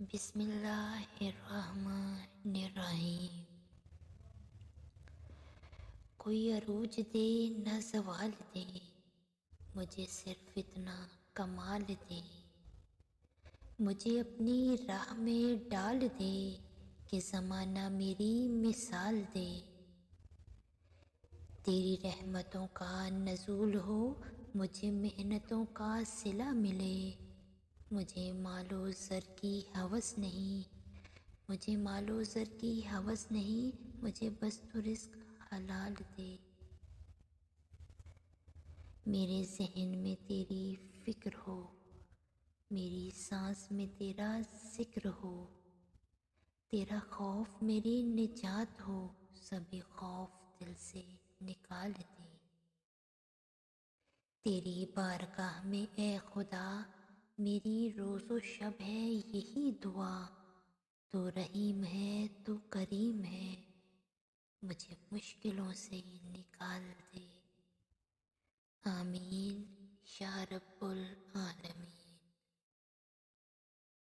بسم اللہ الرحمن الرحیم۔ کوئی عروج دے نہ زوال دے، مجھے صرف اتنا کمال دے، مجھے اپنی راہ میں ڈال دے کہ زمانہ میری مثال دے۔ تیری رحمتوں کا نزول ہو، مجھے محنتوں کا صلہ ملے، مجھے مال و زر کی ہوس نہیں، مجھے مال و زر کی ہوس نہیں، مجھے بس تو رزق حلال دے۔ میرے ذہن میں تیری فکر ہو، میری سانس میں تیرا ذکر ہو، تیرا خوف میری نجات ہو، سبھی خوف دل سے نکال دے۔ تیری بارگاہ میں اے خدا میری روز و شب ہے یہی دعا، تو رحیم ہے تو کریم ہے، مجھے مشکلوں سے نکال دے۔ آمین۔